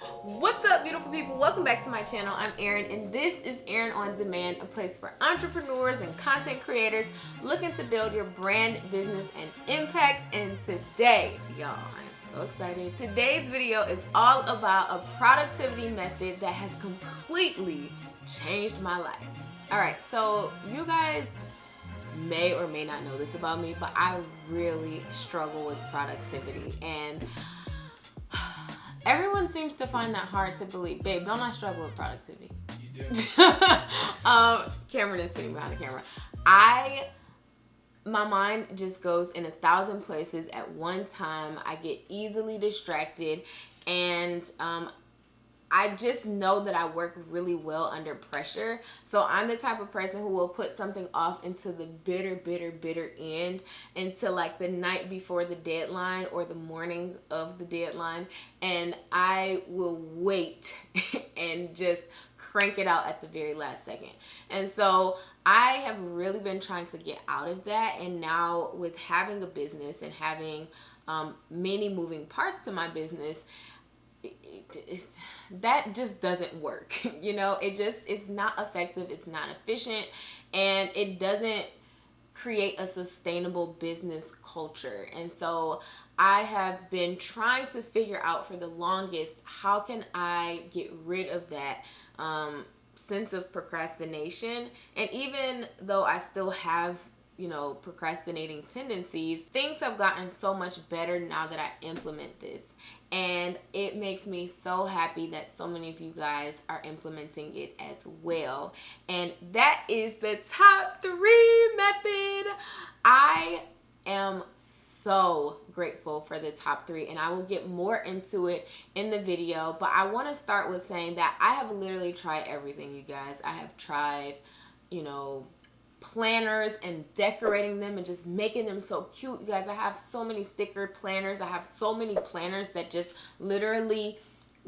What's up, beautiful people? Welcome back to my channel. I'm Erin, and this is Erin on Demand, a place for entrepreneurs and content creators looking to build your brand, business, and impact. And today, y'all, I am so excited. Today's video is all about a productivity method that has completely changed my life. All right, so you guys may or may not know this about me, but I really struggle with productivity, and everyone seems to find that hard to believe. Babe, don't I struggle with productivity? You do. Cameron is sitting behind the camera. My mind just goes in 1,000 places at one time. I get easily distracted, and I just know that I work really well under pressure. So I'm the type of person who will put something off into the bitter end until like the night before the deadline or the morning of the deadline. And I will wait and just crank it out at the very last second. And so I have really been trying to get out of that. And now with having a business and having many moving parts to my business, that just doesn't work. It's not effective, it's not efficient, and it doesn't create a sustainable business culture. And so I have been trying to figure out for the longest, how can I get rid of that sense of procrastination? And even though I still have procrastinating tendencies, things have gotten so much better now that I implement this. And it makes me so happy that so many of you guys are implementing it as well. And that is the top 3 method. I am so grateful for the top 3, and I will get more into it in the video. But I want to start with saying that I have literally tried everything, you guys. I have tried, planners and decorating them and just making them so cute. You guys, I have so many sticker planners. I have so many planners that just literally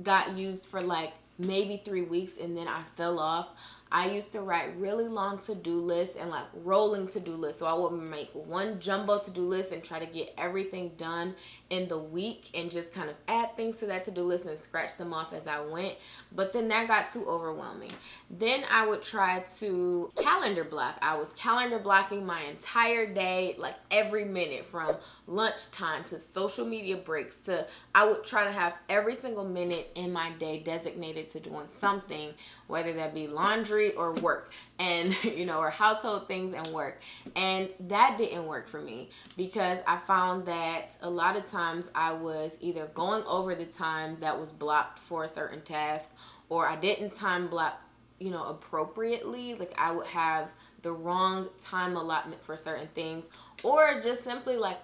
got used for like maybe 3 weeks, and then I fell off. I used to write really long to-do lists and like rolling to-do lists. So I would make one jumbo to-do list and try to get everything done in the week and just kind of add things to that to-do list and scratch them off as I went. But then that got too overwhelming. Then I would try to calendar block. I was calendar blocking my entire day, like every minute, from lunchtime to social media breaks to, I would try to have every single minute in my day designated to doing something, whether that be laundry or work, and or household things and work. And that didn't work for me, because I found that a lot of times I was either going over the time that was blocked for a certain task, or I didn't time block appropriately. Like I would have the wrong time allotment for certain things, or just simply like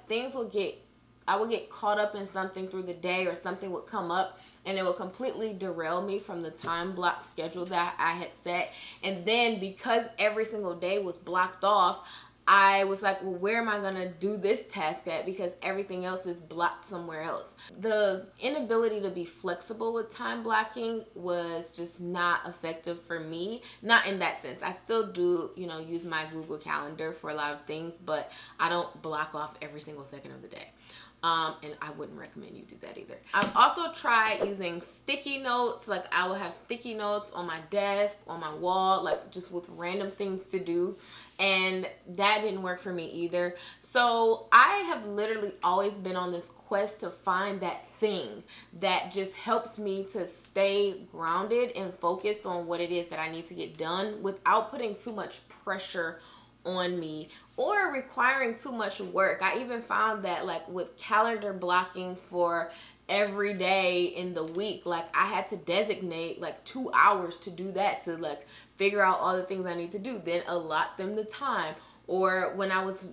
I would get caught up in something through the day, or something would come up and it would completely derail me from the time block schedule that I had set. And then because every single day was blocked off, I was like, well, where am I going to do this task at? Because everything else is blocked somewhere else. The inability to be flexible with time blocking was just not effective for me. Not in that sense. I still do, use my Google Calendar for a lot of things, but I don't block off every single second of the day. And I wouldn't recommend you do that either. I've also tried using sticky notes. Like I will have sticky notes on my desk, on my wall, like just with random things to do. And that didn't work for me either. So I have literally always been on this quest to find that thing that just helps me to stay grounded and focused on what it is that I need to get done without putting too much pressure on me or requiring too much work. I even found that like with calendar blocking for every day in the week, like I had to designate like 2 hours to do that, to like figure out all the things I need to do, then allot them the time. Or when I was,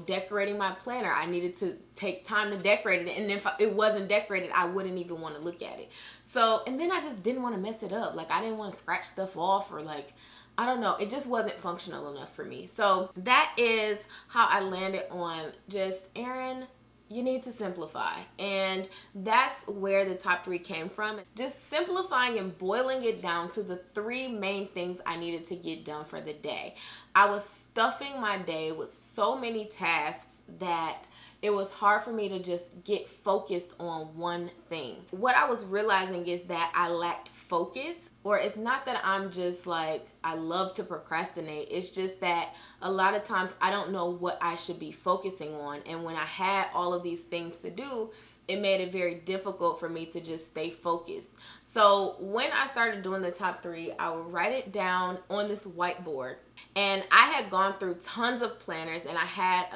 decorating my planner, I needed to take time to decorate it. And if it wasn't decorated, I wouldn't even want to look at it. So, and then I just didn't want to mess it up. Like I didn't want to scratch stuff off, or like, I don't know, it just wasn't functional enough for me. So that is how I landed on just, Erin, you need to simplify. And that's where the top 3 came from. Just simplifying and boiling it down to the 3 main things I needed to get done for the day. I was stuffing my day with so many tasks that it was hard for me to just get focused on one thing. What I was realizing is that I lacked focus, or it's not that I'm just like, I love to procrastinate. It's just that a lot of times I don't know what I should be focusing on. And when I had all of these things to do, it made it very difficult for me to just stay focused. So when I started doing the top 3, I would write it down on this whiteboard. And I had gone through tons of planners, and I had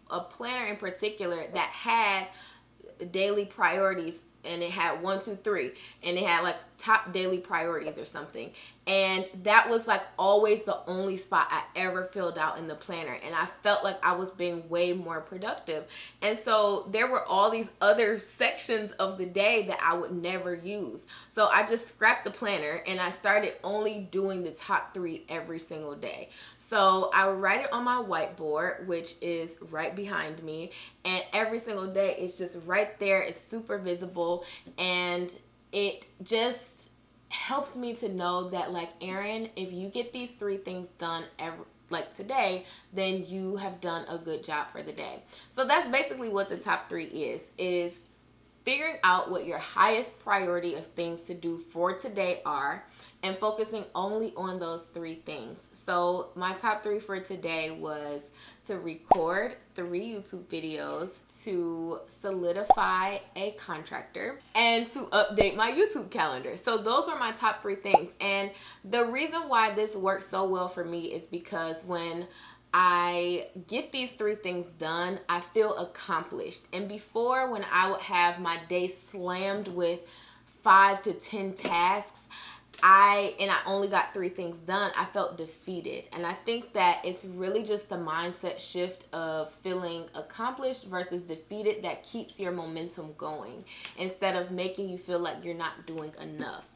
a planner in particular that had daily priorities, and it had 1, 2, 3, and it had like top daily priorities or something. And that was like always the only spot I ever filled out in the planner, and I felt like I was being way more productive. And so there were all these other sections of the day that I would never use. So I just scrapped the planner and I started only doing the top 3 every single day. So I would write it on my whiteboard, which is right behind me, and every single day it's just right there. It's super visible, and it just helps me to know that, like, Erin, if you get these 3 things done like today, then you have done a good job for the day. So that's basically what the top 3 is figuring out what your highest priority of things to do for today are, and focusing only on those 3 things. So my top 3 for today was to record 3 YouTube videos, to solidify a contractor, and to update my YouTube calendar. So those were my top 3 things. And the reason why this works so well for me is because when I get these 3 things done, I feel accomplished. And before, when I would have my day slammed with 5 to 10 tasks, I only got 3 things done, I felt defeated. And I think that it's really just the mindset shift of feeling accomplished versus defeated that keeps your momentum going, instead of making you feel like you're not doing enough.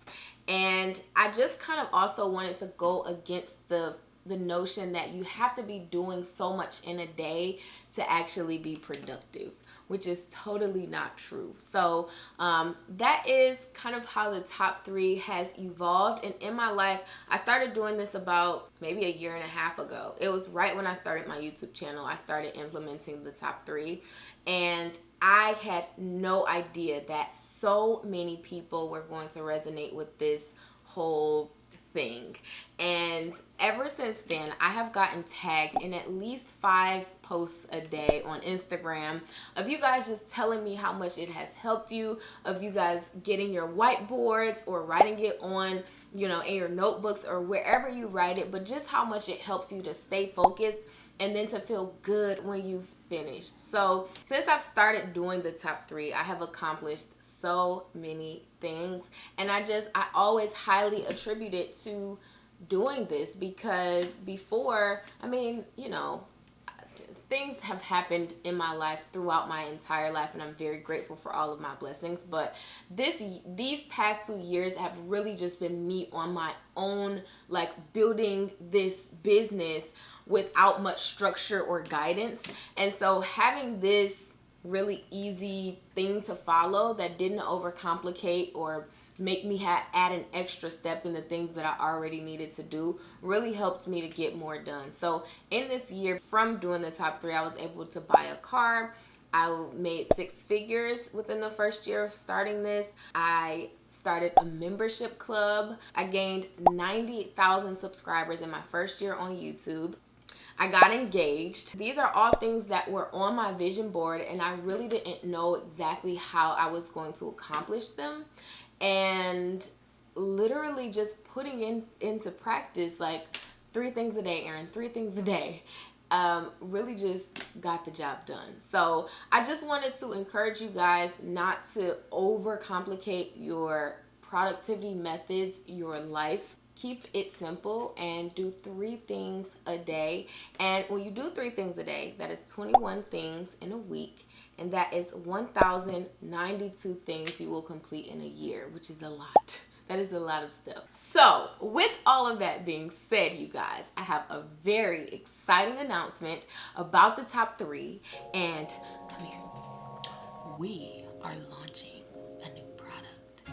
And I just kind of also wanted to go against the notion that you have to be doing so much in a day to actually be productive, which is totally not true. So that is kind of how the top 3 has evolved. And in my life, I started doing this about maybe a year and a half ago. It was right when I started my YouTube channel. I started implementing the top 3, and I had no idea that so many people were going to resonate with this whole thing. And ever since then, I have gotten tagged in at least 5 posts a day on Instagram of you guys just telling me how much it has helped you, of you guys getting your whiteboards or writing it on, in your notebooks or wherever you write it, but just how much it helps you to stay focused and then to feel good when you've finished. So since I've started doing the top 3, I have accomplished so many things, and I always highly attribute it to doing this, because before, things have happened in my life throughout my entire life, and I'm very grateful for all of my blessings, but these past 2 years have really just been me on my own, like building this business without much structure or guidance. And so having this really easy thing to follow that didn't overcomplicate or make me add an extra step in the things that I already needed to do really helped me to get more done. So in this year, from doing the top 3, I was able to buy a car. I made 6 figures within the first year of starting this. I started a membership club. I gained 90,000 subscribers in my first year on YouTube. I got engaged. These are all things that were on my vision board, and I really didn't know exactly how I was going to accomplish them. And literally just putting into practice, like 3 things a day, Erin, 3 things a day, really just got the job done. So I just wanted to encourage you guys not to overcomplicate your productivity methods, your life. Keep it simple and do 3 things a day. And when you do 3 things a day, that is 21 things in a week. And that is 1,092 things you will complete in a year, which is a lot. That is a lot of stuff. So with all of that being said, you guys, I have a very exciting announcement about the top 3. And come here. We are launching a new product.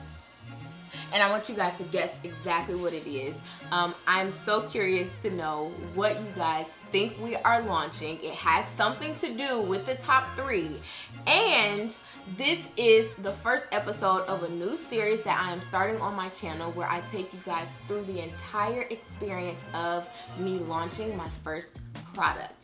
and I want you guys to guess exactly what it is. I'm so curious to know what you guys think we are launching. It has something to do with the top 3, and this is the first episode of a new series that I am starting on my channel, where I take you guys through the entire experience of me launching my first product.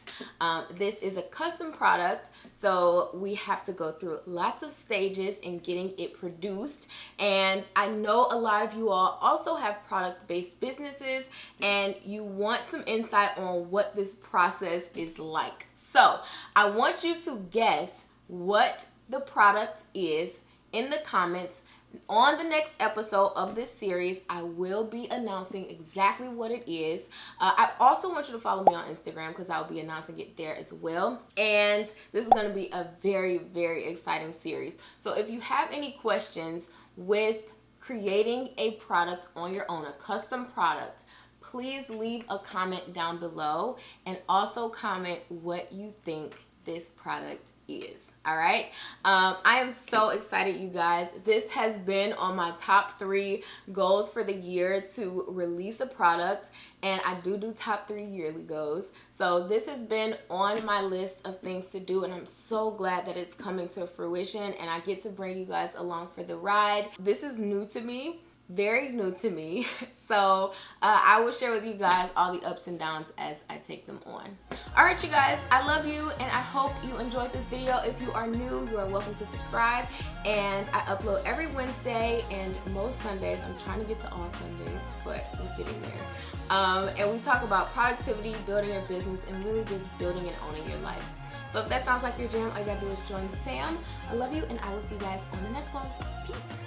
This is a custom product, so we have to go through lots of stages in getting it produced, and I know a lot of you all also have product-based businesses and you want some insight on what this process is like. So I want you to guess what the product is in the comments. On the next episode of this series, I will be announcing exactly what it is. I also want you to follow me on Instagram, because I'll be announcing it there as well. And this is going to be a very, very exciting series. So if you have any questions with creating a product on your own, a custom product, please leave a comment down below, and also comment what you think this product is. All right, I am so excited, you guys. This has been on my top 3 goals for the year, to release a product, and I do top 3 yearly goals. So this has been on my list of things to do, and I'm so glad that it's coming to fruition and I get to bring you guys along for the ride. This is new to me, very new to me. So I will share with you guys all the ups and downs as I take them on. All right, you guys, I love you, and I hope you enjoyed this video. If you are new, you are welcome to subscribe, and I upload every Wednesday and most Sundays. I'm trying to get to all Sundays, but we're getting there. And we talk about productivity, building your business, and really just building and owning your life. So if that sounds like your jam, all you gotta do is join the fam. I love you, and I will see you guys on the next one. Peace.